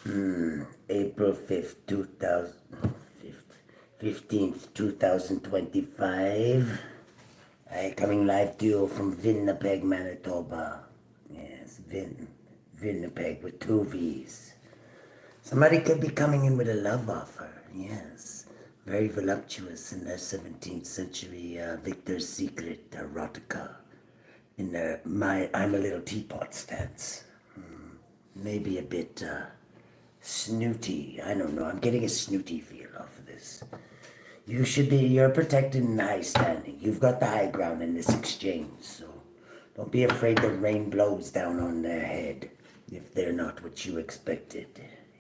April 5th, 15th, 2025. I coming live to you from Winnipeg, Manitoba. Yes, Winnipeg with two V's. Somebody could be coming in with a love offer, yes. Very voluptuous in their 17th century Victor's Secret erotica. In their I'm a little teapot stance. Maybe a bit snooty. I don't know. I'm getting a snooty feel off of this. You're protected in high standing. You've got the high ground in this exchange, so don't be afraid the rain blows down on their head if they're not what you expected.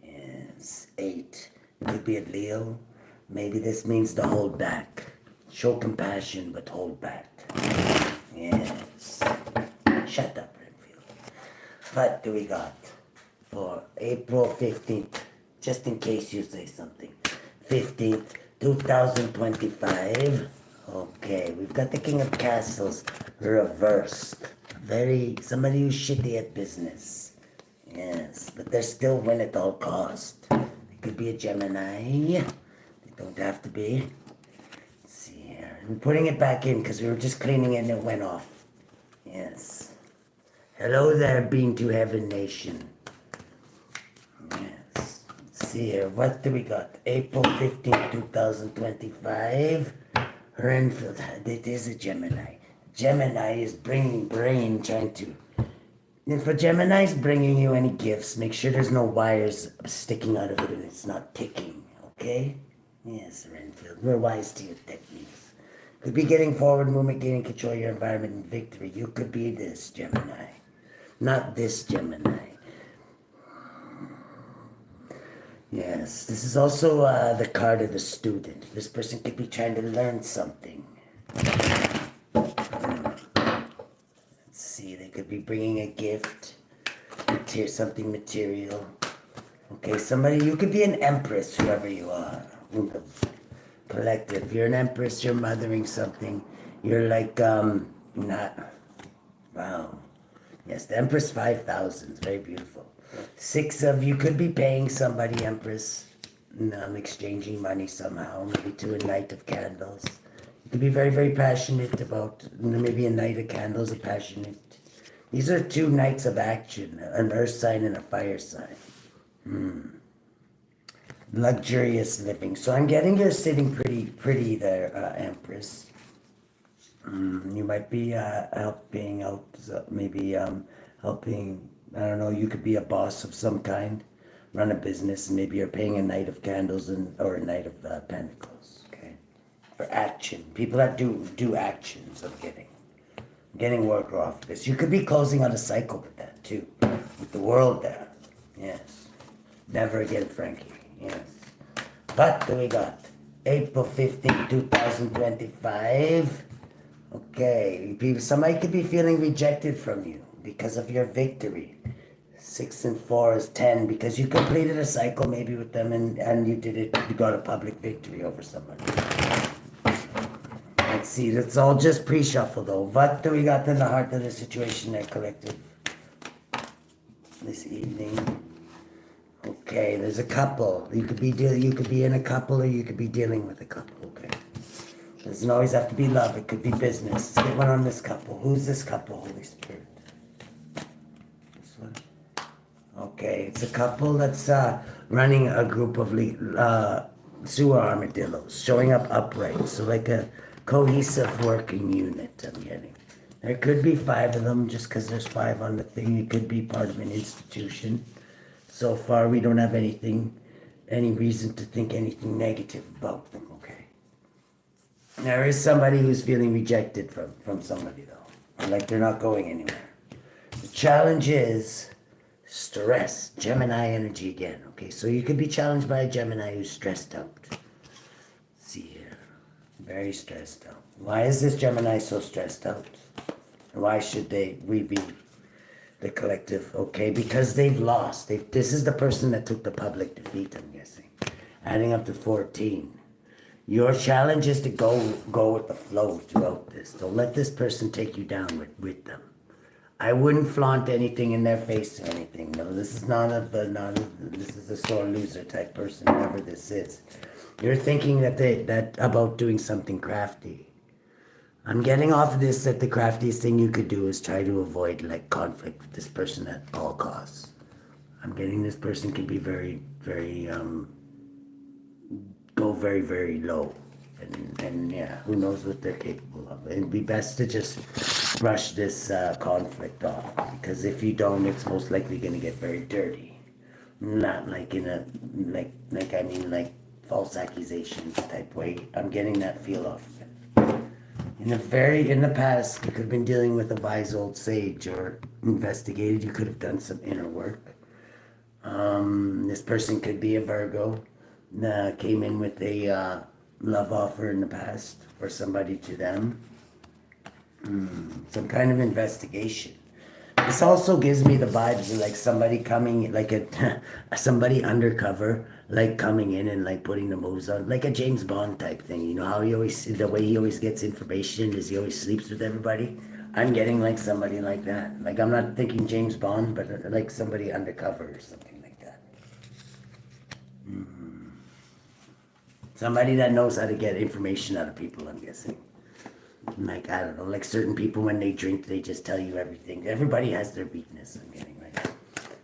Yes, 8. It could be a Leo. Maybe this means to hold back. Show compassion, but hold back. Yes. Shut up, Renfield. What do we got for April 15th? Just in case you say something. 15th, 2025. Okay, we've got the King of Castles reversed. Somebody who's shitty at business. Yes, but they're still win at all cost. They could be a Gemini. They don't have to be. Let's see here. I'm putting it back in because we were just cleaning it and it went off. Yes. Hello there, Being to Heaven Nation. Yes. Let's see here. What do we got? April 15, 2025. Renfield. It is a Gemini. Gemini is bringing brain, trying to... If a Gemini is bringing you any gifts, make sure there's no wires sticking out of it and it's not ticking, okay? Yes, Renfield. We're wise to your techniques. Could be getting forward movement, gaining control of your environment and victory. You could be this Gemini. Not this Gemini. Yes, this is also the card of the student. This person could be trying to learn something. Let's see, they could be bringing a gift, something material. Okay, you could be an empress, whoever you are. Collective. If you're an empress, you're mothering something. You're like, wow. Yes, the Empress 5000 is very beautiful. 6 of you could be paying somebody, Empress, exchanging money somehow, maybe to a Knight of Candles. You could be very, very passionate about, maybe a Knight of Candles, These are 2 Knights of Action, an Earth sign and a fire sign. Luxurious living. So I'm getting you're sitting pretty there, Empress. You might be helping out, helping, I don't know, you could be a boss of some kind, run a business, and maybe you're paying a Knight of Candles or a Knight of Pentacles, okay? For action. People that do actions of getting work off this. You could be closing out a cycle with that too, with the world there. Yes. Never again, Frankie. Yes. What do we got? April 15, 2025. Okay, somebody could be feeling rejected from you because of your victory. 6 and 4 is 10 because you completed a cycle maybe with them and you got a public victory over somebody. Let's see, that's all just pre-shuffle though. What do we got in the heart of the situation there, collective? This evening. Okay, there's a couple. You could be in a couple or you could be dealing with a couple, okay? Doesn't always have to be love, it could be business. Let's get one on this couple. Who's this couple, Holy Spirit? This one? Okay, it's a couple that's running a group of sewer armadillos, showing up upright. So like a cohesive working unit, I'm getting. There could be 5 of them just because there's 5 on the thing. You could be part of an institution. So far, we don't have any reason to think anything negative about them, okay? There is somebody who's feeling rejected from somebody, though. Like they're not going anywhere. The challenge is stress. Gemini energy again, okay? So you could be challenged by a Gemini who's stressed out. Let's see here. Very stressed out. Why is this Gemini so stressed out? Why should we be the collective? Okay, because they've lost. This is the person that took the public defeat, I'm guessing. Adding up to 14. Your challenge is to go with the flow throughout this. Don't let this person take you down with them. I wouldn't flaunt anything in their face or anything. No, this is this is a sore loser type person, whoever this is. You're thinking that about doing something crafty. I'm getting off of this that the craftiest thing you could do is try to avoid like conflict with this person at all costs. I'm getting this person can be very, very, go very, very low. And yeah, who knows what they're capable of. It'd be best to just brush this conflict off, because if you don't, it's most likely going to get very dirty. Not like in a, like false accusations type way. I'm getting that feel off of it. In the past, you could have been dealing with a wise old sage or investigated. You could have done some inner work. This person could be a Virgo, came in with a love offer in the past or somebody to them. Some kind of investigation. This also gives me the vibes of like somebody coming, like somebody undercover, like coming in and like putting the moves on, like a James Bond type thing. You know how the way he always gets information is he always sleeps with everybody. I'm getting like somebody like that. Like I'm not thinking James Bond, but like somebody undercover or something like that. Somebody that knows how to get information out of people, I'm guessing. Like, I don't know, like certain people when they drink, they just tell you everything. Everybody has their weakness, I'm getting right now.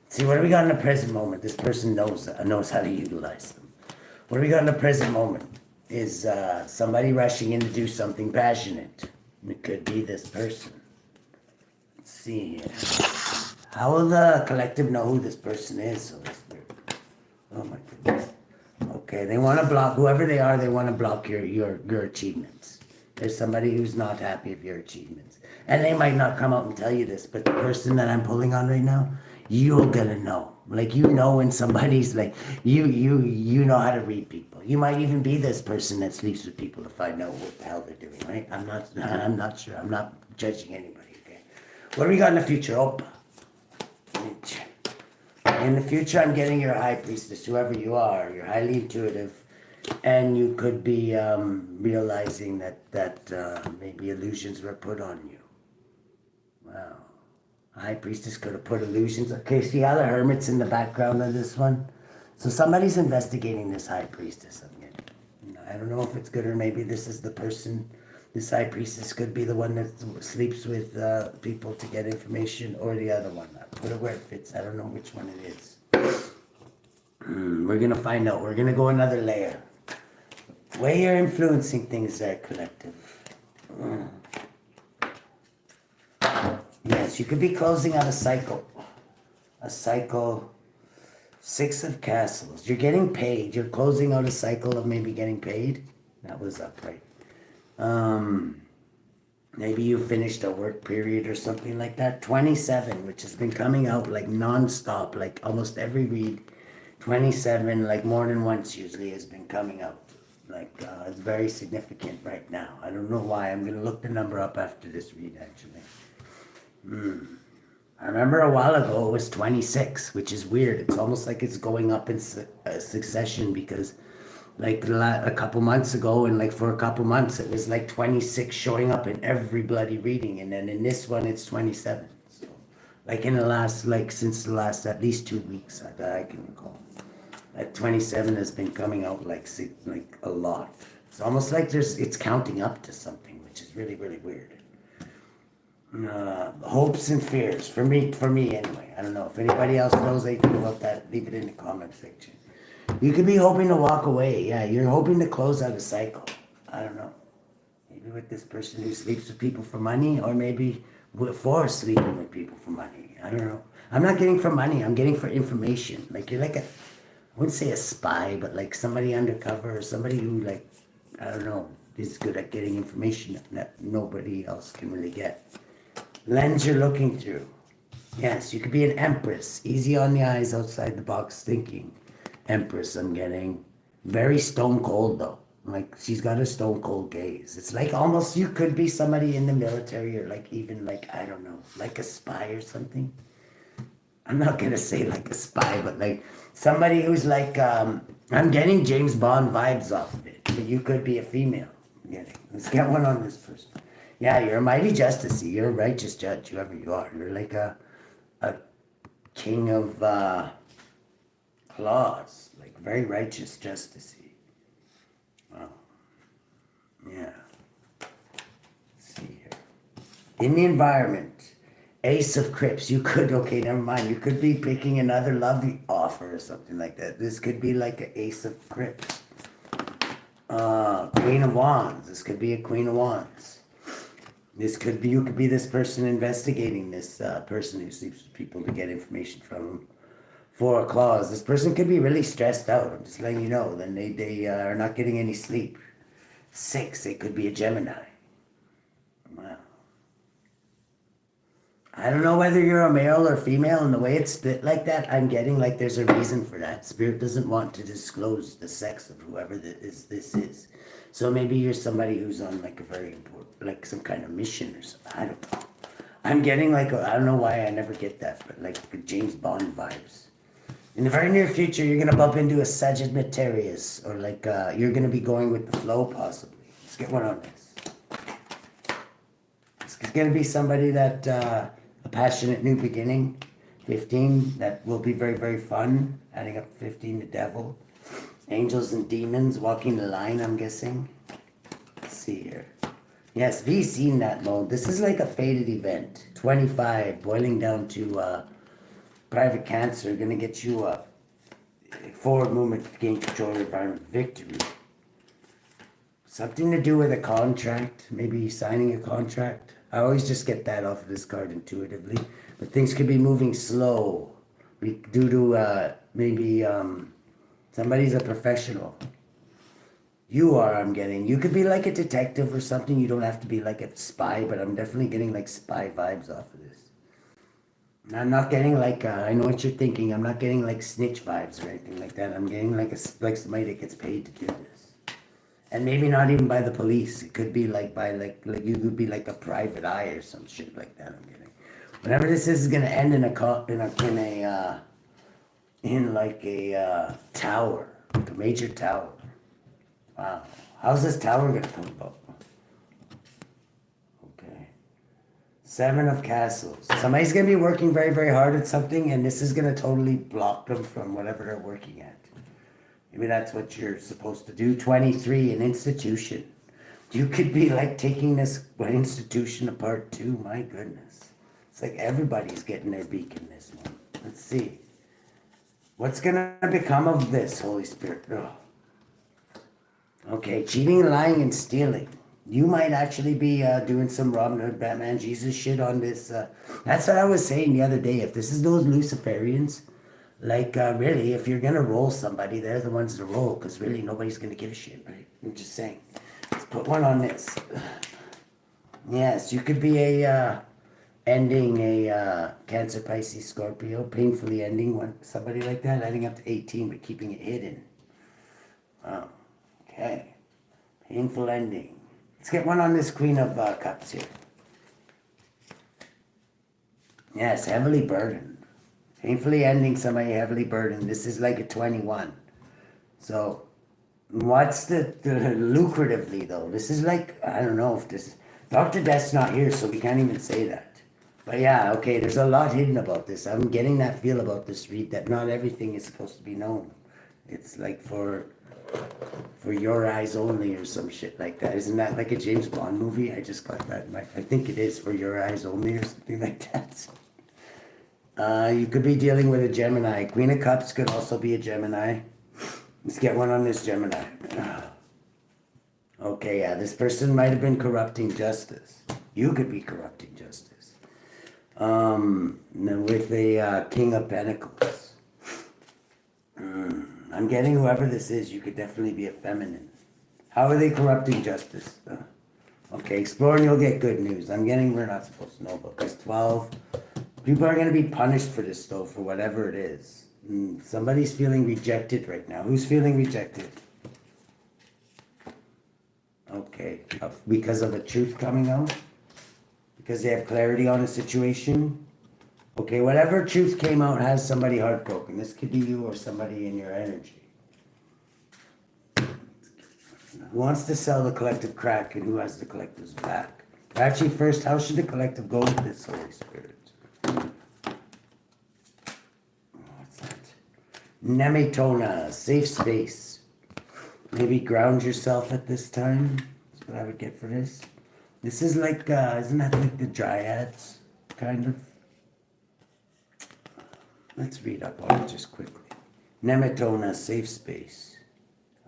See, what do we got in the present moment? This person knows how to utilize them. What do we got in the present moment? Is somebody rushing in to do something passionate. It could be this person. Let's see here. How will the collective know who this person is? Oh my goodness. Okay, they want to block, whoever they are, they want to block your achievements. There's somebody who's not happy with your achievements. And they might not come out and tell you this, but the person that I'm pulling on right now, you're gonna know. Like, you know when somebody's like, you know how to read people. You might even be this person that sleeps with people to find out what the hell they're doing, right? I'm not sure. I'm not judging anybody, okay? What do we got in the future? Opa. In the future, I'm getting your high priestess, whoever you are. You're highly intuitive. And you could be realizing that maybe illusions were put on you. Wow. High priestess could have put illusions. Okay, see how the hermit's in the background of this one? So somebody's investigating this high priestess. I don't know if it's good or maybe this is the person. This high priestess could be the one that sleeps with people to get information, or the other one. Put it where it fits. I don't know which one it is. We're going to find out. We're going to go another layer. Way you're influencing things there, collective. Yes, you could be closing out a cycle. A cycle. 6 of Castles. You're getting paid. You're closing out a cycle of maybe getting paid. That was upright. Maybe you finished a work period or something like that. 27, which has been coming out like non-stop, like almost every read. 27, like more than once usually, has been coming out. Like, it's very significant right now. I don't know why. I'm going to look the number up after this read, actually. I remember a while ago it was 26, which is weird. It's almost like it's going up in succession, because like a couple months ago and like for a couple months it was like 26 showing up in every bloody reading, and then in this one it's 27. So like in the last, like since the last at least 2 weeks that I can recall, that 27 has been coming out like a lot. It's almost like it's counting up to something, which is really, really weird. Hopes and fears for me anyway. I don't know if anybody else knows anything about that. Leave it in the comment section. You could be hoping to walk away. Yeah, you're hoping to close out a cycle. I don't know. Maybe with this person who sleeps with people for money, or maybe for sleeping with people for money. I don't know. I'm not getting for money. I'm getting for information. Like, you're like I wouldn't say a spy, but like somebody undercover, or somebody who, like, I don't know, is good at getting information that nobody else can really get. Lens you're looking through. Yes, you could be an empress. Easy on the eyes, outside the box thinking. Empress, I'm getting. Very stone cold, though. Like, she's got a stone cold gaze. It's like almost you could be somebody in the military, or like even like, I don't know, like a spy or something. I'm not going to say like a spy, but like somebody who's like, I'm getting James Bond vibes off of it. But you could be a female. I'm getting. Let's get one on this person. Yeah, you're a mighty justice. You're a righteous judge, whoever you are. You're like a king of claws, like very righteous justice. Wow. Yeah. Let's see here. In the environment, Ace of Crips. You could, okay, never mind. You could be picking another love offer or something like that. This could be like an Ace of Crips. Queen of Wands. This could be a Queen of Wands. This could be, you could be this person investigating this person who sleeps with people to get information from them. Four of Claws. This person could be really stressed out. I'm just letting you know. Then they are not getting any sleep. 6. It could be a Gemini. Wow. I don't know whether you're a male or female, and the way it's split like that, I'm getting like there's a reason for that. Spirit doesn't want to disclose the sex of whoever this is. So maybe you're somebody who's on like a very important, like some kind of mission or something. I don't know. I'm getting like, I don't know why I never get that, but like James Bond vibes. In the very near future, you're going to bump into a Sagittarius, or like you're going to be going with the flow possibly. Let's get one on this. It's going to be somebody that, a passionate new beginning. 15, that will be very, very fun. Adding up 15, the devil. Angels and demons, walking the line, I'm guessing. Let's see here. Yes, we've seen that mode. This is like a fated event. 25, boiling down to private cancer. Going to get you a forward movement to gain control of your environment. Victory. Something to do with a contract. Maybe signing a contract. I always just get that off of this card intuitively. But things could be moving slow. Due to maybe somebody's a professional. You are, I'm getting. You could be like a detective or something. You don't have to be like a spy, but I'm definitely getting like spy vibes off of this. I'm not getting like, I know what you're thinking. I'm not getting like snitch vibes or anything like that. I'm getting like somebody that gets paid to do this. And maybe not even by the police. It could be like by like you could be like a private eye or some shit like that. I'm getting. Whatever this is gonna end in like a tower, like a major tower. Wow. How's this tower gonna come about? Okay. 7 of Castles. Somebody's gonna be working very, very hard at something, and this is gonna totally block them from whatever they're working at. Maybe that's what you're supposed to do. 23, an institution. You could be like taking this institution apart too. My goodness. It's like everybody's getting their beak in this one. Let's see. What's going to become of this, Holy Spirit? Oh. Okay, cheating, lying, and stealing. You might actually be doing some Robin Hood, Batman, Jesus shit on this. That's what I was saying the other day. If this is those Luciferians, like, really, if you're going to roll somebody, they're the ones to roll, because really nobody's going to give a shit, right? I'm just saying. Let's put one on this. Yes, you could be ending a Cancer, Pisces, Scorpio, painfully ending one, somebody like that, adding up to 18, but keeping it hidden. Wow. Okay. Painful ending. Let's get one on this Queen of Cups here. Yes, heavily burdened. Painfully ending somebody heavily burdened. This is like a 21. So, what's the lucratively though? This is like, I don't know if this, Dr. Death's not here, so we can't even say that. But yeah, okay, there's a lot hidden about this. I'm getting that feel about this read, that not everything is supposed to be known. It's like for your eyes only or some shit like that. Isn't that like a James Bond movie? I just got that. I think it is, For Your Eyes Only or something like that. You could be dealing with a Gemini. Queen of Cups could also be a Gemini. Let's get one on this Gemini. Okay, yeah, this person might have been corrupting justice. You could be corrupting justice. With the King of Pentacles. I'm getting whoever this is, you could definitely be a feminine. How are they corrupting justice? Okay, explore and you'll get good news. I'm getting we're not supposed to know about this. 12. People are going to be punished for this, though, for whatever it is. Somebody's feeling rejected right now. Who's feeling rejected? Okay. Because of the truth coming out? Because they have clarity on a situation? Okay, whatever truth came out has somebody heartbroken. This could be you or somebody in your energy. Who wants to sell the collective crack and who has the collective's back? Actually, first, how should the collective go with this, Holy Spirit? What's that? N3M3TONA, safe space. Maybe ground yourself at this time. That's what I would get for this. This is like, isn't that like the dryads, kind of? Let's read up on it just quickly. N3M3TONA, safe space.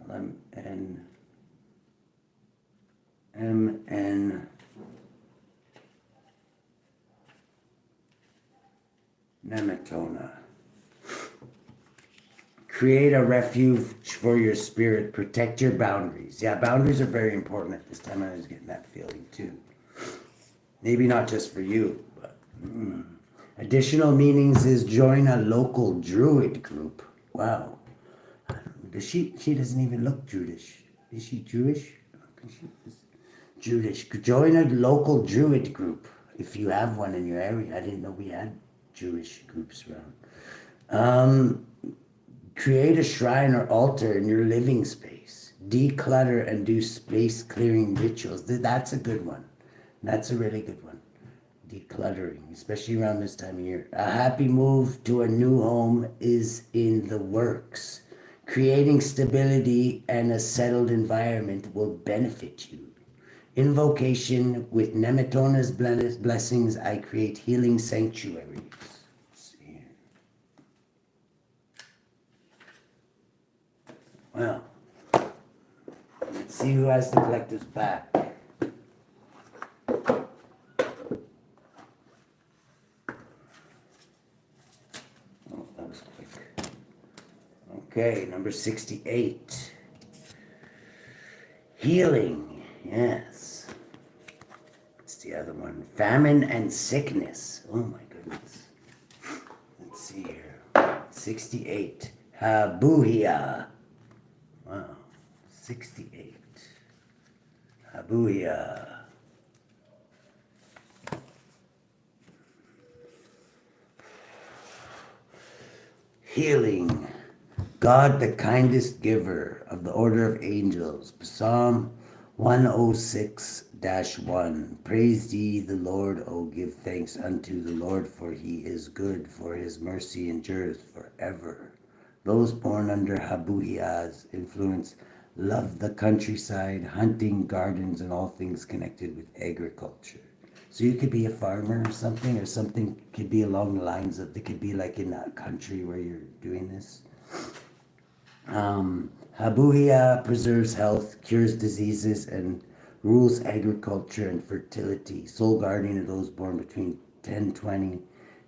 N3M3TONA. Create a refuge for your spirit. Protect your boundaries. Yeah, boundaries are very important at this time. I was getting that feeling too. Maybe not just for you, but... Additional meanings is join a local druid group. Wow. She doesn't even look Jewish. Is she Jewish? She is Jewish. Join a local druid group if you have one in your area. I didn't know we had Jewish groups around. Create a shrine or altar in your living space. Declutter and do space clearing rituals. That's a good one. That's a really good one. Decluttering, especially around this time of year. A happy move to a new home is in the works. Creating stability and a settled environment will benefit you. Invocation with N3M3TONA's blessings, I create healing sanctuaries. Let's see here. Well, let's see who has the collective's back. Okay, number 68. Healing, yes. What's the other one? Famine and sickness. Oh my goodness. Let's see here. 68. Habuhia. Wow. 68. Habuhia. Healing. God, the kindest giver of the order of angels. Psalm 106-1. Praise ye the Lord, O give thanks unto the Lord, for he is good, for his mercy endureth forever. Those born under Habuhia's influence love the countryside, hunting, gardens, and all things connected with agriculture. So you could be a farmer or something could be along the lines of, it could be like in a country where you're doing this. Habuhia preserves health, cures diseases, and rules agriculture and fertility. Soul guardian of those born between 10:20,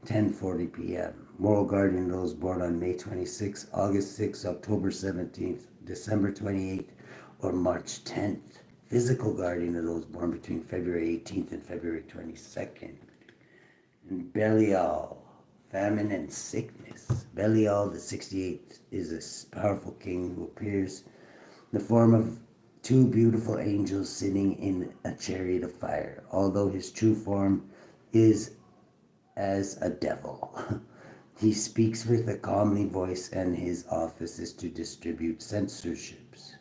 10:40 p.m. Moral guardian of those born on May 26, August 6, October 17th, December 28th, or March 10th. Physical guardian of those born between February 18th and February 22nd. And Belial, famine and sickness. Belial, the 68th, is a powerful king who appears in the form of two beautiful angels sitting in a chariot of fire, although his true form is as a devil. He speaks with a comely voice, and his office is to distribute senatorships,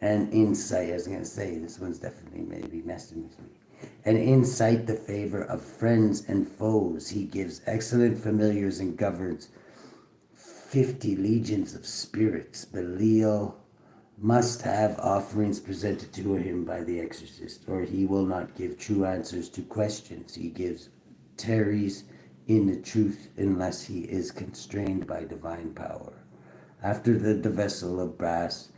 and insight. I was going to say, this one's definitely maybe messing with me. And incite the favor of friends and foes. He gives excellent familiars and governs 50 legions of spirits. Belial must have offerings presented to him by the exorcist, or he will not give true answers to questions. He tarries in the truth unless he is constrained by divine power. After the vessel of brass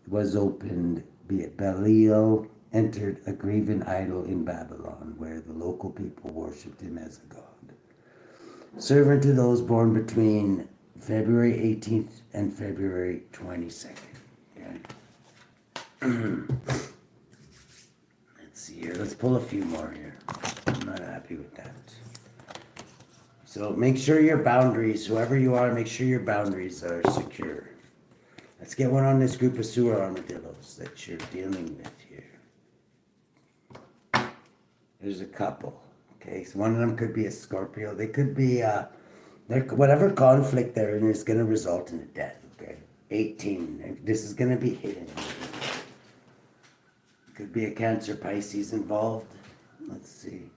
was opened, Belial entered a graven idol in Babylon, where the local people worshipped him as a god. Servant to those born between February 18th and February 22nd. Okay. Let's see here. Let's pull a few more here. I'm not happy with that. So make sure your boundaries, whoever you are, make sure your boundaries are secure. Let's get one on this group of sewer armadillos that you're dealing with here. There's a couple. Okay, so one of them could be a Scorpio. They could be, whatever conflict they're in is going to result in a death. Okay, 18. This is going to be hidden. Could be a Cancer Pisces involved. Let's see.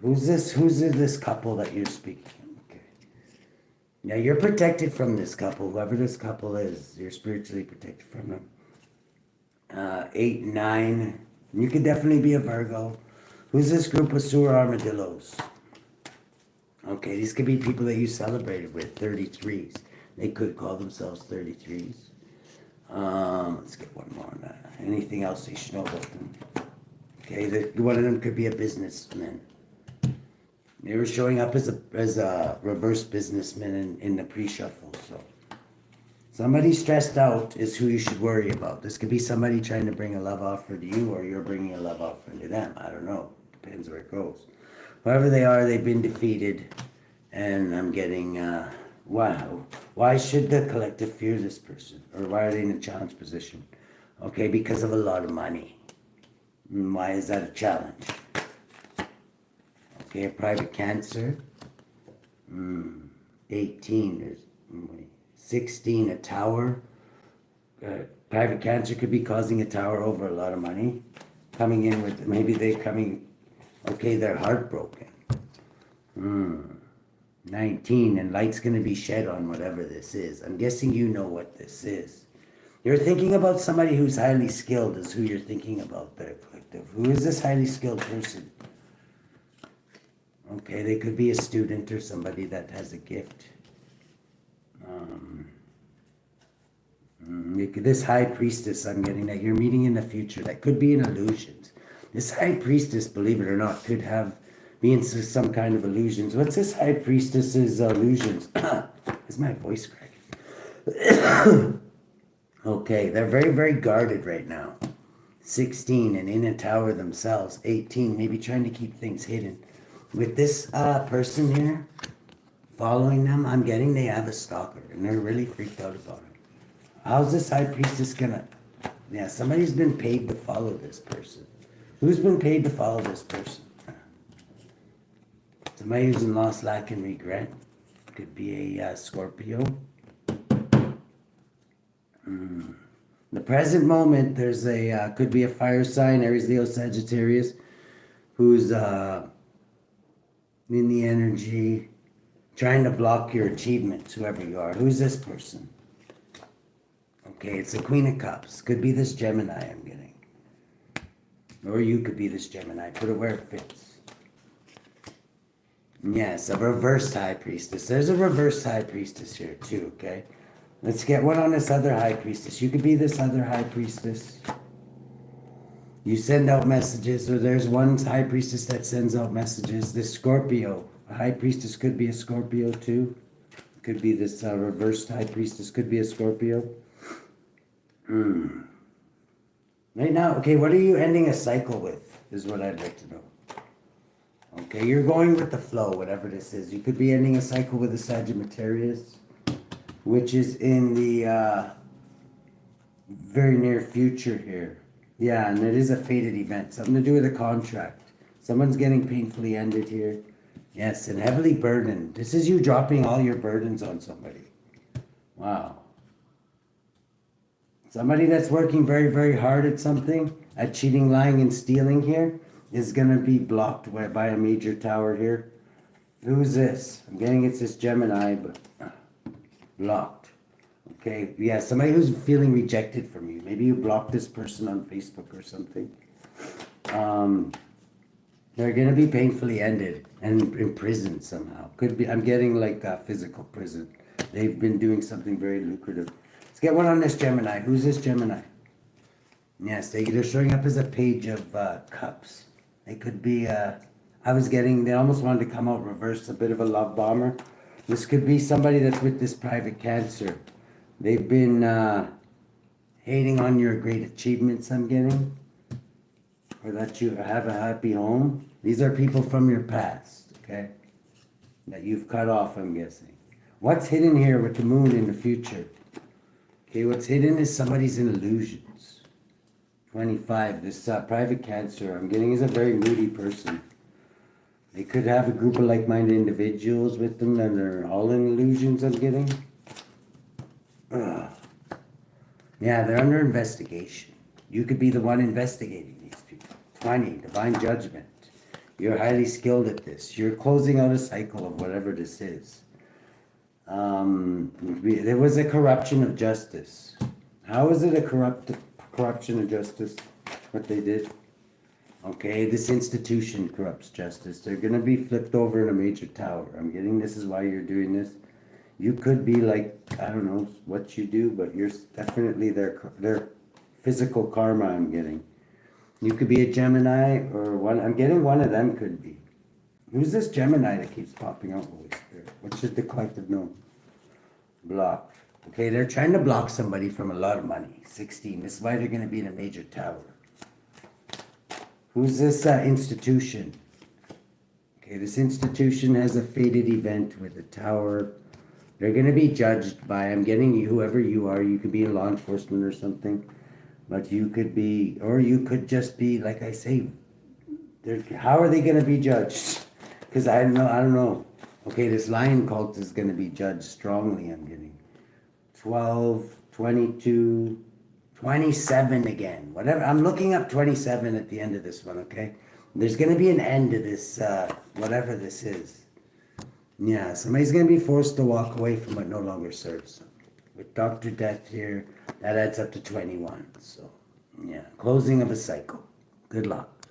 Who's this couple that you're speaking? Okay. Now you're protected from this couple. Whoever this couple is, you're spiritually protected from them. 8, 9. You could definitely be a Virgo. Who's this group of sewer armadillos? Okay, these could be people that you celebrated with, 33s. They could call themselves 33s. Let's get one more on that. Anything else you should know about them? Okay, one of them could be a businessman. They were showing up as a reverse businessman in the pre-shuffle. So somebody stressed out is who you should worry about. This could be somebody trying to bring a love offer to you, or you're bringing a love offer to them. I don't know. Depends where it goes. Whoever they are, they've been defeated. And I'm getting, wow. Why should the collective fear this person? Or why are they in a challenge position? Okay, because of a lot of money. Why is that a challenge? Okay, a private Cancer. 18, there's 16, a Tower. Private Cancer could be causing a Tower over a lot of money. Coming in with, maybe they're coming, okay, they're heartbroken. 19, and light's going to be shed on whatever this is. I'm guessing you know what this is. You're thinking about somebody who's highly skilled is who you're thinking about there, collective. Who is this highly skilled person? Okay, they could be a student or somebody that has a gift. This high priestess, I'm getting that you're meeting in the future. That could be in illusions. This high priestess, believe it or not, could be in some kind of illusions. What's this high priestess's illusions? Is my voice cracking? Okay, they're very, very guarded right now. 16, and in a tower themselves. 18, maybe trying to keep things hidden. With this person here following them, I'm getting they have a stalker, and they're really freaked out about it. How's this high priestess gonna... Yeah, somebody's been paid to follow this person. Who's been paid to follow this person? Somebody who's in loss, lack, and regret. Could be a Scorpio. The present moment, there's a could be a fire sign, Aries, Leo, Sagittarius, who's in the energy, trying to block your achievements, whoever you are. Who's this person? Okay, it's the Queen of Cups. Could be this Gemini I'm getting. Or you could be this Gemini. Put it where it fits. Yes, a reversed high priestess. There's a reversed high priestess here too, okay? Let's get one on this other high priestess. You could be this other high priestess. You send out messages, or there's one high priestess that sends out messages. This Scorpio. A high priestess could be a Scorpio too. Could be this reversed high priestess. Could be a Scorpio. Right now, okay, what are you ending a cycle with, is what I'd like to know. Okay, you're going with the flow, whatever this is. You could be ending a cycle with a Sagittarius, which is in the very near future here. Yeah, and it is a fated event. Something to do with a contract. Someone's getting painfully ended here. Yes, and heavily burdened. This is you dropping all your burdens on somebody. Wow. Somebody that's working very, very hard at something, at cheating, lying, and stealing here, is going to be blocked by a major tower here. Who's this? I'm getting it's this Gemini, but blocked. Okay, yeah, somebody who's feeling rejected from you. Maybe you blocked this person on Facebook or something. They're going to be painfully ended and imprisoned somehow. Could be, I'm getting like a physical prison. They've been doing something very lucrative. Let's get one on this Gemini. Who's this Gemini? Yes, they're showing up as a page of cups. They could be, they almost wanted to come out reversed, a bit of a love bomber. This could be somebody that's with this private Cancer. They've been hating on your great achievements, I'm getting. Or that you have a happy home. These are people from your past, okay? That you've cut off, I'm guessing. What's hidden here with the moon in the future? Okay, what's hidden is somebody's in illusions. 25, this private Cancer, I'm getting, is a very moody person. They could have a group of like-minded individuals with them, and they're all in illusions, I'm getting. Yeah, they're under investigation. You could be the one investigating these people. 20, divine judgment. You're highly skilled at this. You're closing out a cycle of whatever this is. There was a corruption of justice. How is it a corruption of justice, what they did? Okay, this institution corrupts justice. They're going to be flipped over in a major tower. I'm getting this is why you're doing this. You could be like, I don't know what you do, but you're definitely their physical karma, I'm getting. You could be a Gemini or one. I'm getting one of them could be. Who's this Gemini that keeps popping out, Holy Spirit? What should the collective know? Block. Okay, they're trying to block somebody from a lot of money. 16. This is why they're going to be in a major tower. Who's this institution? Okay, this institution has a fated event with a tower. They're going to be judged by, I'm getting you, whoever you are. You could be in law enforcement or something. But you could be, or you could just be, like I say, how are they going to be judged? Because I don't know. Okay, this lion cult is going to be judged strongly, I'm getting. 12, 22, 27 again. Whatever. I'm looking up 27 at the end of this one, okay? There's going to be an end to this, whatever this is. Yeah, somebody's going to be forced to walk away from what no longer serves them. With Dr. Death here, that adds up to 21. So, yeah, closing of a cycle. Good luck.